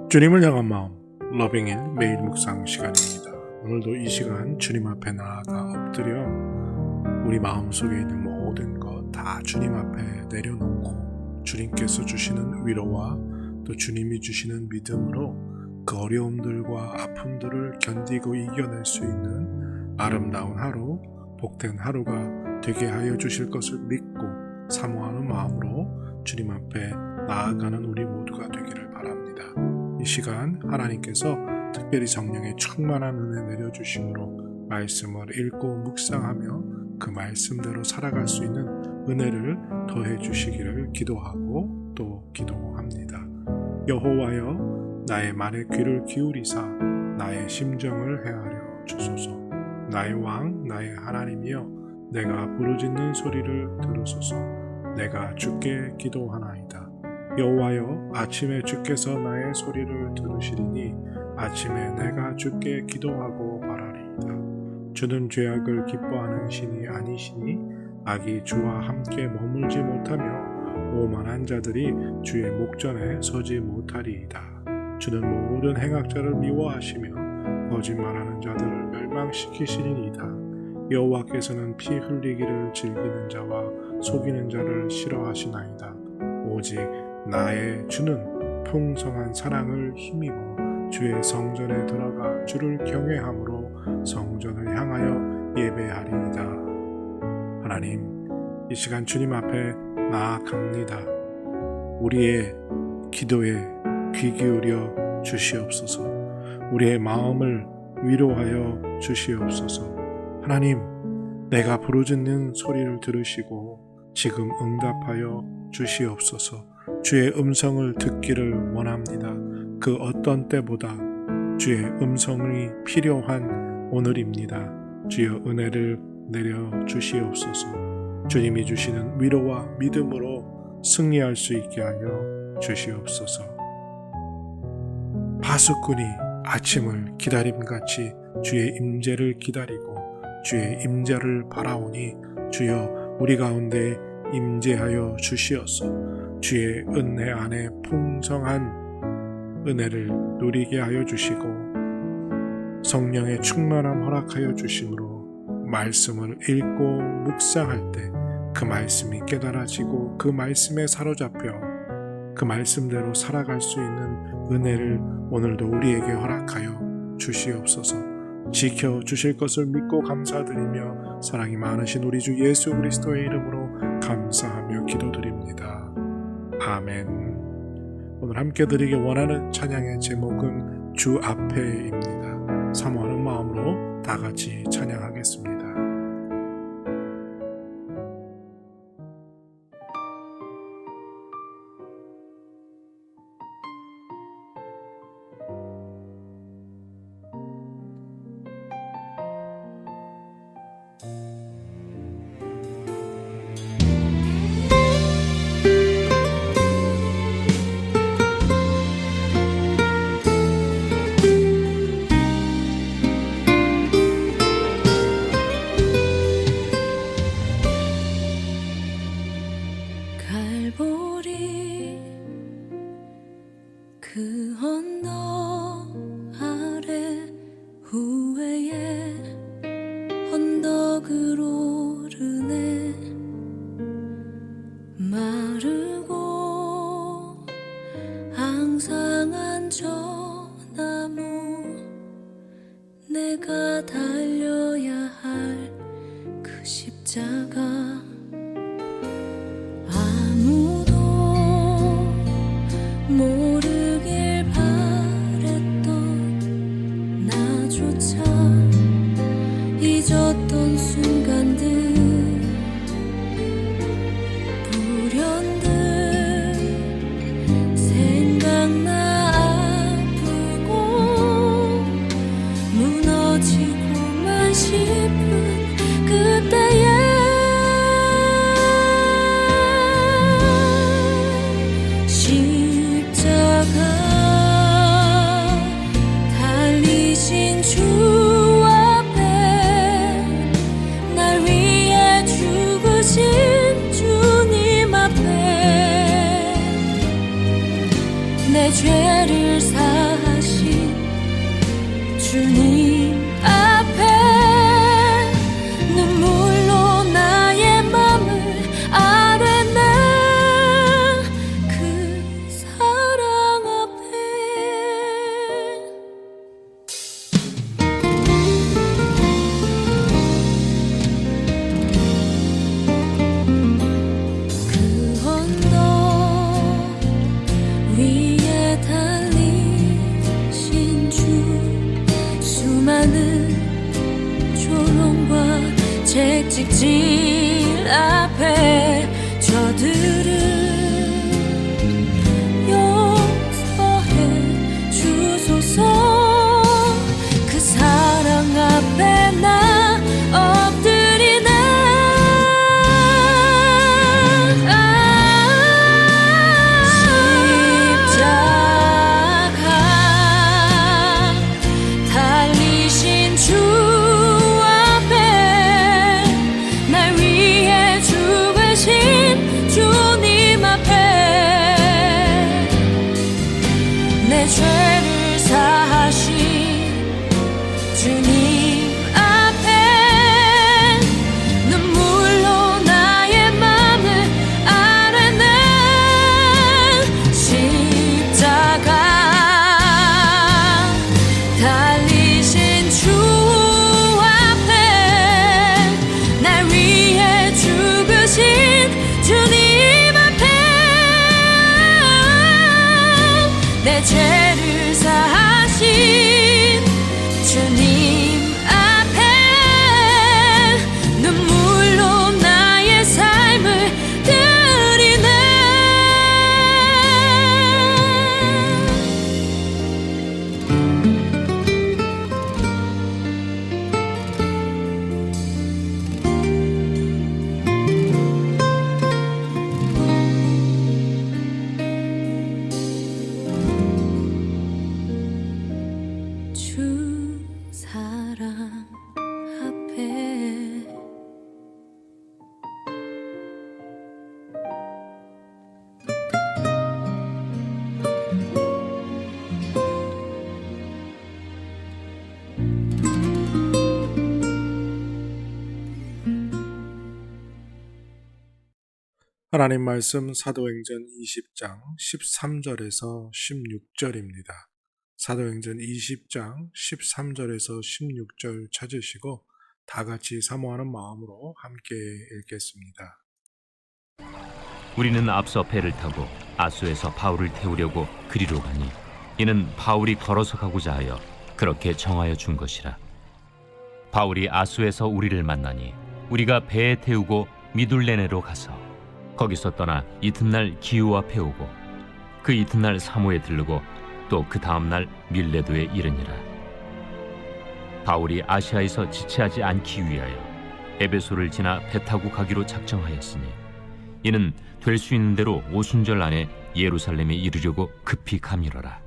주님을 향한 마음, 러빙일 매일 묵상 시간입니다. 오늘도 이 시간 주님 앞에 나아가 엎드려 우리 마음속에 있는 모든 것 다 주님 앞에 내려놓고 주님께서 주시는 위로와 또 주님이 주시는 믿음으로 그 어려움들과 아픔들을 견디고 이겨낼 수 있는 아름다운 하루, 복된 하루가 되게 하여 주실 것을 믿고 사모하는 마음으로 주님 앞에 나아가는 우리 모두가 되기를 바랍니다. 이 시간 하나님께서 특별히 성령의 충만한 은혜 내려주심으로 말씀을 읽고 묵상하며 그 말씀대로 살아갈 수 있는 은혜를 더해 주시기를 기도하고 또 기도합니다. 여호와여, 나의 말에 귀를 기울이사 나의 심정을 헤아려 주소서. 나의 왕, 나의 하나님이여, 내가 부르짖는 소리를 들으소서. 내가 주께 기도하나이다. 여호와여, 아침에 주께서 나의 소리를 들으시리니 아침에 내가 주께 기도하고 바라리이다. 주는 죄악을 기뻐하는 신이 아니시니 악이 주와 함께 머물지 못하며 오만한 자들이 주의 목전에 서지 못하리이다. 주는 모든 행악자를 미워하시며 거짓말하는 자들을 멸망시키시리이다. 여호와께서는 피 흘리기를 즐기는 자와 속이는 자를 싫어하시나이다. 오직 나의 주는 풍성한 사랑을 힘입어 주의 성전에 들어가 주를 경외함으로 성전을 향하여 예배하리이다. 하나님, 이 시간 주님 앞에 나아갑니다. 우리의 기도에 귀 기울여 주시옵소서. 우리의 마음을 위로하여 주시옵소서. 하나님, 내가 부르짖는 소리를 들으시고 지금 응답하여 주시옵소서. 주의 음성을 듣기를 원합니다. 그 어떤 때보다 주의 음성이 필요한 오늘입니다. 주여 은혜를 내려 주시옵소서. 주님이 주시는 위로와 믿음으로 승리할 수 있게 하여 주시옵소서. 파수꾼이 아침을 기다림같이 주의 임재를 기다리고 주의 임재를 바라오니 주여 우리 가운데 임재하여 주시옵소서. 주의 은혜 안에 풍성한 은혜를 누리게 하여 주시고 성령의 충만함 허락하여 주심으로 말씀을 읽고 묵상할 때 그 말씀이 깨달아지고 그 말씀에 사로잡혀 그 말씀대로 살아갈 수 있는 은혜를 오늘도 우리에게 허락하여 주시옵소서. 지켜주실 것을 믿고 감사드리며 사랑이 많으신 우리 주 예수 그리스도의 이름으로 감사하며 기도드립니다. 아멘. 오늘 함께 드리기 원하는 찬양의 제목은 주 앞에입니다. 사모하는 마음으로 다 같이 찬양하겠습니다. 그 언덕 아래 후회의 언덕을 오르네. 마르고 앙상한 저 나무, 내가 달려야 할 그 십자가, 아무도 모르길 바랬던 나조차 잊었던 순간들, 불현듯 생각나 아프고 무너지고만 싶은 그때의 내 죄를 사하신 주님 앞에 눈물로 나의 맘을 아뢰는 그 사랑 앞에 그 언덕 위에 달리신 주 수많은 조롱과 채찍질 앞에 저들을 용서해 주소서 그 사랑 앞에 나 엎드리네 십자가 달리신 주 앞에 날 위해 죽으신 주님 앞에 내 죄를 사하신 주님 앞에 눈물로 나의 맘을 아뢰는 십자가 달리신 주 앞에 날 위해 죽으신 주님 앞에 내 죄를 사하신 주님 앞에 눈물로 나의 삶을 드리네 주 사랑 앞에 하나님 말씀 사도행전 20장 13절에서 16절입니다. 사도행전 20장 13절에서 16절 찾으시고 다 같이 사모하는 마음으로 함께 읽겠습니다. 우리는 앞서 배를 타고 아소에서 바울을 태우려고 그리로 가니 이는 바울이 걸어서 가고자 하여 그렇게 정하여 준 것이라. 바울이 아소에서 우리를 만나니 우리가 배에 태우고 미둘레네로 가서 거기서 떠나 이튿날 기후 앞에 오고 그 이튿날 사모에 들르고 또 그 다음날 밀레도에 이르니라. 바울이 아시아에서 지체하지 않기 위하여 에베소를 지나 배 타고 가기로 작정하였으니 이는 될 수 있는 대로 오순절 안에 예루살렘에 이르려고 급히 가미러라.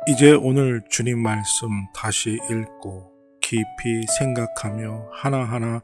이제 오늘 주님 말씀 다시 읽고 깊이 생각하며 하나하나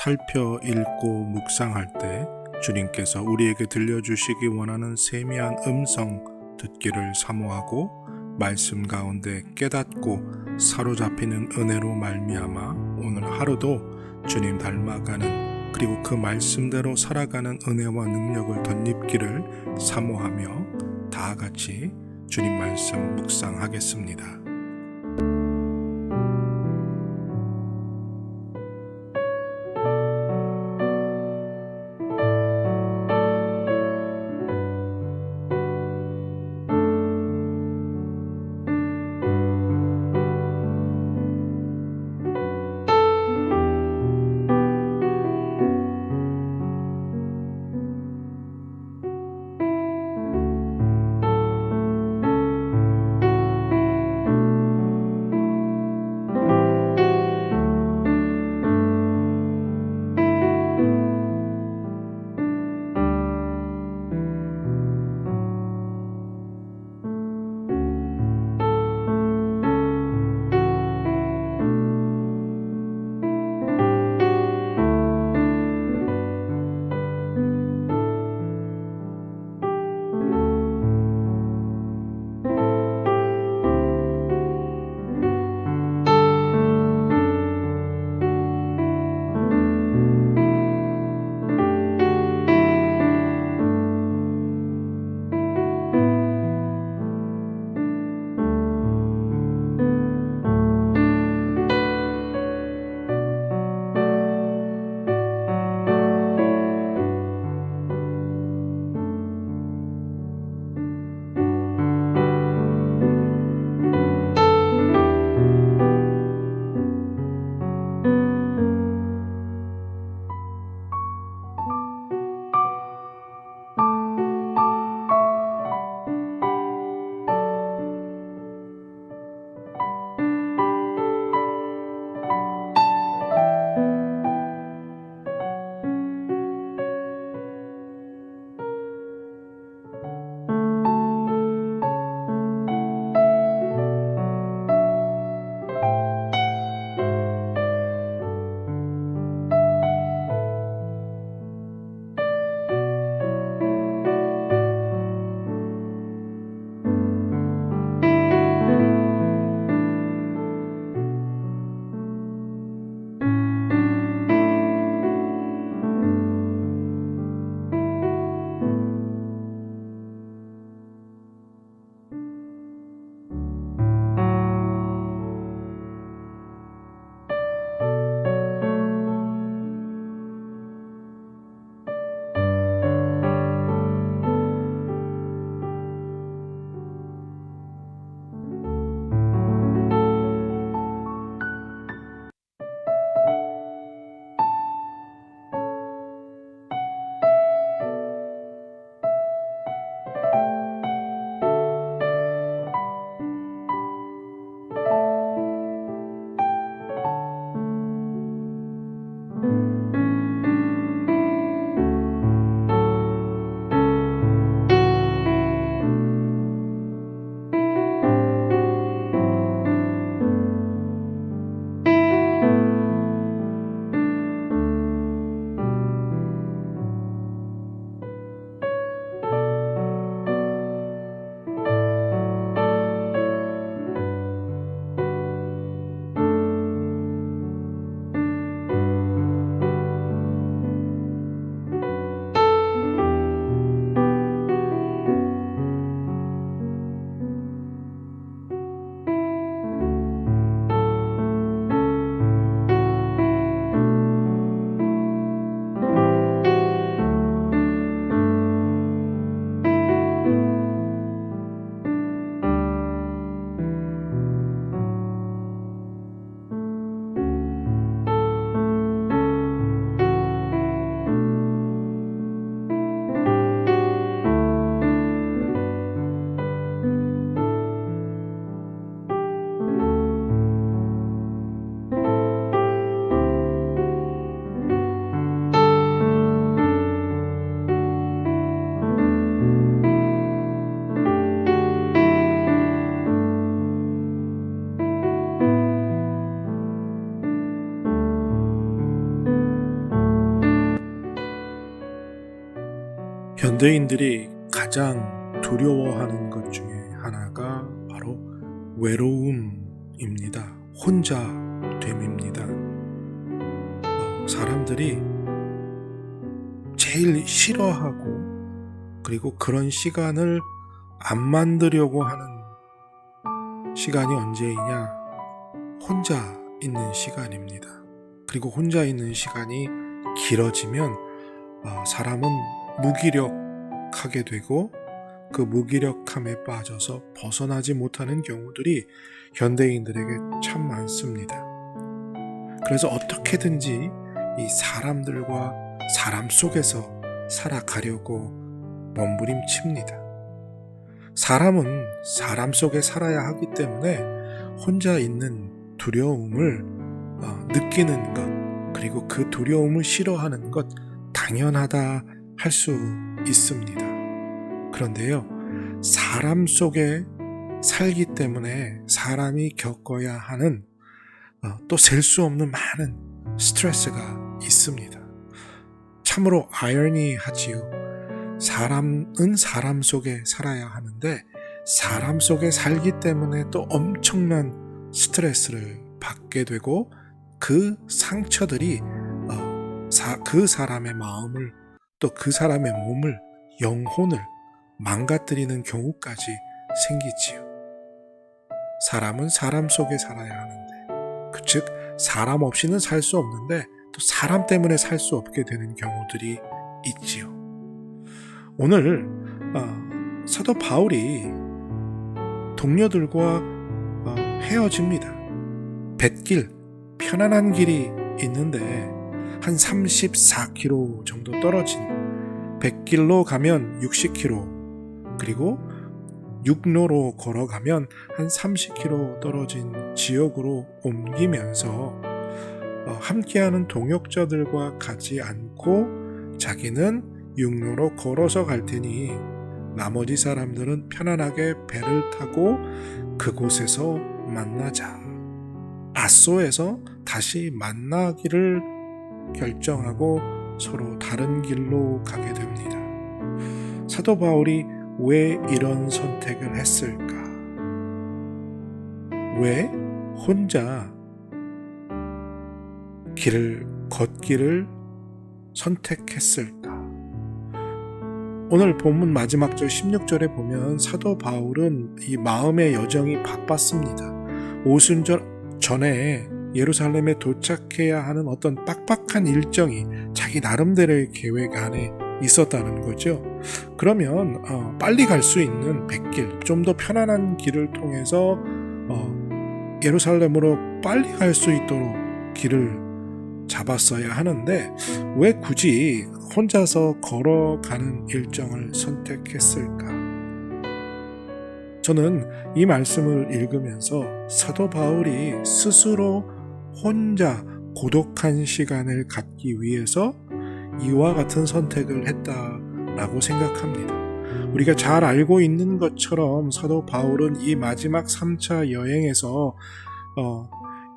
살펴 읽고 묵상할 때 주님께서 우리에게 들려주시기 원하는 세미한 음성 듣기를 사모하고 말씀 가운데 깨닫고 사로잡히는 은혜로 말미암아 오늘 하루도 주님 닮아가는 그리고 그 말씀대로 살아가는 은혜와 능력을 덧입기를 사모하며 다 같이 주님 말씀 묵상하겠습니다. 현대인들이 가장 두려워하는 것 중에 하나가 바로 외로움입니다. 혼자됨입니다. 사람들이 제일 싫어하고 그리고 그런 시간을 안 만들려고 하는 시간이 언제이냐? 혼자 있는 시간입니다. 그리고 혼자 있는 시간이 길어지면 사람은 무기력하게 되고 그 무기력함에 빠져서 벗어나지 못하는 경우들이 현대인들에게 참 많습니다. 그래서 어떻게든지 이 사람들과 사람 속에서 살아가려고 몸부림칩니다. 사람은 사람 속에 살아야 하기 때문에 혼자 있는 두려움을 느끼는 것, 그리고 그 두려움을 싫어하는 것 당연하다 할 수 있습니다. 그런데요, 사람 속에 살기 때문에 사람이 겪어야 하는 또 셀 수 없는 많은 스트레스가 있습니다. 참으로 아이러니하지요. 사람은 사람 속에 살아야 하는데 사람 속에 살기 때문에 또 엄청난 스트레스를 받게 되고 그 상처들이 그 사람의 마음을 또 그 사람의 몸을, 영혼을 망가뜨리는 경우까지 생기지요. 사람은 사람 속에 살아야 하는데, 즉 사람 없이는 살 수 없는데 또 사람 때문에 살 수 없게 되는 경우들이 있지요. 오늘 사도 바울이 동료들과 헤어집니다. 뱃길, 편안한 길이 있는데 한 34km 정도 떨어진 뱃길로 가면 60km, 그리고 육로로 걸어가면 한 30km 떨어진 지역으로 옮기면서 함께하는 동역자들과 가지 않고 자기는 육로로 걸어서 갈 테니 나머지 사람들은 편안하게 배를 타고 그곳에서 만나자. 아소에서 다시 만나기를 결정하고 서로 다른 길로 가게 됩니다. 사도 바울이 왜 이런 선택을 했을까? 왜 혼자 걷기를 선택했을까? 오늘 본문 마지막 절 16절에 보면 사도 바울은 이 마음의 여정이 바빴습니다. 오순절 전에 예루살렘에 도착해야 하는 어떤 빡빡한 일정이 자기 나름대로의 계획 안에 있었다는 거죠. 그러면 빨리 갈 수 있는 뱃길, 좀 더 편안한 길을 통해서 예루살렘으로 빨리 갈 수 있도록 길을 잡았어야 하는데 왜 굳이 혼자서 걸어가는 일정을 선택했을까? 저는 이 말씀을 읽으면서 사도 바울이 스스로 혼자 고독한 시간을 갖기 위해서 이와 같은 선택을 했다라고 생각합니다. 우리가 잘 알고 있는 것처럼 사도 바울은 이 마지막 3차 여행에서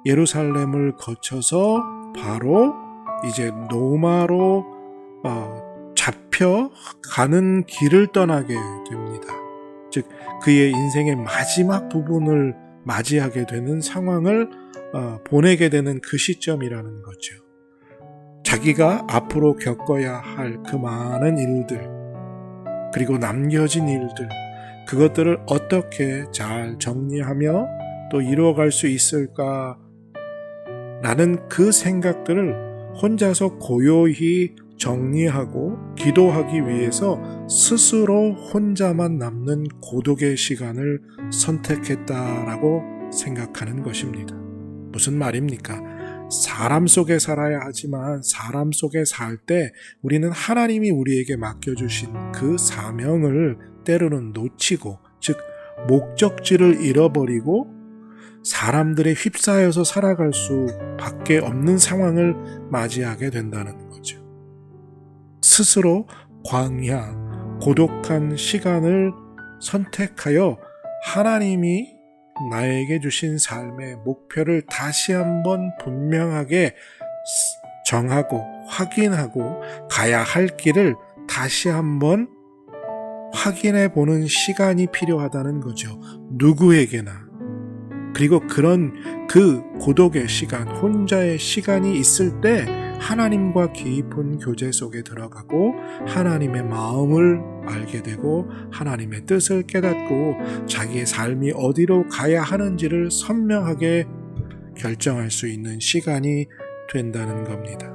예루살렘을 거쳐서 바로 이제 로마로 잡혀가는 길을 떠나게 됩니다. 즉 그의 인생의 마지막 부분을 맞이하게 되는 상황을 보내게 되는 그 시점이라는 거죠. 자기가 앞으로 겪어야 할 그 많은 일들, 그리고 남겨진 일들, 그것들을 어떻게 잘 정리하며 또 이루어갈 수 있을까 라는 그 생각들을 혼자서 고요히 정리하고 기도하기 위해서 스스로 혼자만 남는 고독의 시간을 선택했다라고 생각하는 것입니다. 무슨 말입니까? 사람 속에 살아야 하지만 사람 속에 살 때 우리는 하나님이 우리에게 맡겨주신 그 사명을 때로는 놓치고, 즉 목적지를 잃어버리고 사람들에 휩싸여서 살아갈 수밖에 없는 상황을 맞이하게 된다는 거죠. 스스로 광야, 고독한 시간을 선택하여 하나님이 나에게 주신 삶의 목표를 다시 한번 분명하게 정하고 확인하고 가야 할 길을 다시 한번 확인해 보는 시간이 필요하다는 거죠. 누구에게나. 그리고 그런 그 고독의 시간, 혼자의 시간이 있을 때 하나님과 깊은 교제 속에 들어가고 하나님의 마음을 알게 되고 하나님의 뜻을 깨닫고 자기의 삶이 어디로 가야 하는지를 선명하게 결정할 수 있는 시간이 된다는 겁니다.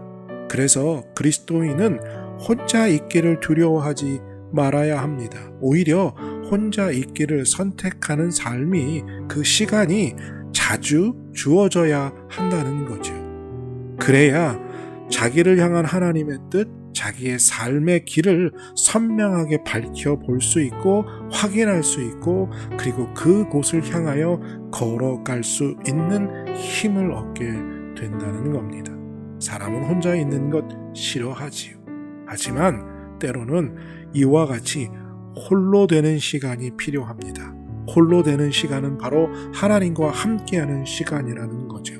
그래서 그리스도인은 혼자 있기를 두려워하지 말아야 합니다. 오히려 혼자 있기를 선택하는 삶이, 그 시간이 자주 주어져야 한다는 거죠. 그래야 자기를 향한 하나님의 뜻, 자기의 삶의 길을 선명하게 밝혀볼 수 있고 확인할 수 있고 그리고 그곳을 향하여 걸어갈 수 있는 힘을 얻게 된다는 겁니다. 사람은 혼자 있는 것 싫어하지요. 하지만 때로는 이와 같이 홀로 되는 시간이 필요합니다. 홀로 되는 시간은 바로 하나님과 함께하는 시간이라는 거죠.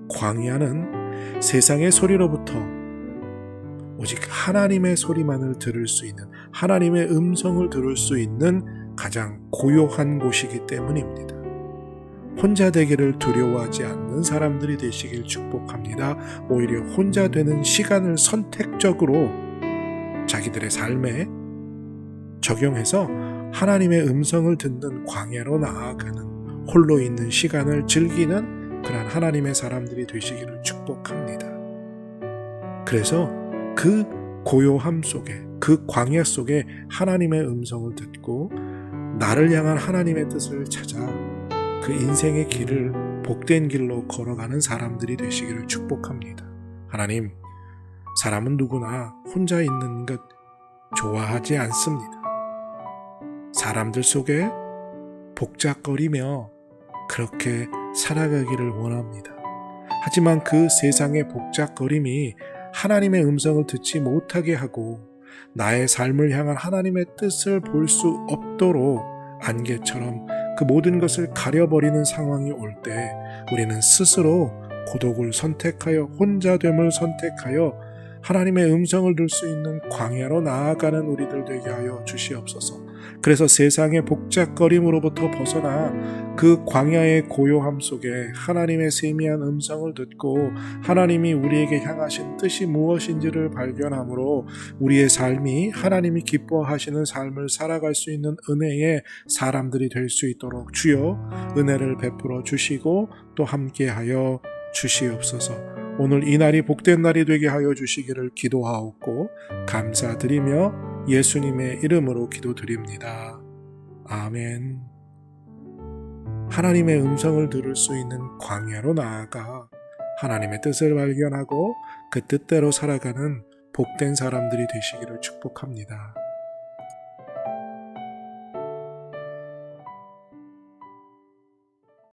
광야는 세상의 소리로부터 오직 하나님의 소리만을 들을 수 있는, 하나님의 음성을 들을 수 있는 가장 고요한 곳이기 때문입니다. 혼자 되기를 두려워하지 않는 사람들이 되시길 축복합니다. 오히려 혼자 되는 시간을 선택적으로 자기들의 삶에 적용해서 하나님의 음성을 듣는 광야로 나아가는, 홀로 있는 시간을 즐기는 그런 하나님의 사람들이 되시기를 축복합니다. 그래서 그 고요함 속에, 그 광야 속에 하나님의 음성을 듣고 나를 향한 하나님의 뜻을 찾아 그 인생의 길을 복된 길로 걸어가는 사람들이 되시기를 축복합니다. 하나님, 사람은 누구나 혼자 있는 것 좋아하지 않습니다. 사람들 속에 복잡거리며 그렇게 살아가기를 원합니다. 하지만 그 세상의 복잡거림이 하나님의 음성을 듣지 못하게 하고 나의 삶을 향한 하나님의 뜻을 볼 수 없도록 안개처럼 그 모든 것을 가려버리는 상황이 올 때 우리는 스스로 고독을 선택하여 혼자됨을 선택하여 하나님의 음성을 들을 수 있는 광야로 나아가는 우리들 되게 하여 주시옵소서. 그래서 세상의 복잡거림으로부터 벗어나 그 광야의 고요함 속에 하나님의 세미한 음성을 듣고 하나님이 우리에게 향하신 뜻이 무엇인지를 발견함으로 우리의 삶이 하나님이 기뻐하시는 삶을 살아갈 수 있는 은혜의 사람들이 될 수 있도록 주여 은혜를 베풀어 주시고 또 함께하여 주시옵소서. 오늘 이 날이 복된 날이 되게 하여 주시기를 기도하옵고 감사드리며 예수님의 이름으로 기도드립니다. 아멘. 하나님의 음성을 들을 수 있는 광야로 나아가 하나님의 뜻을 발견하고 그 뜻대로 살아가는 복된 사람들이 되시기를 축복합니다.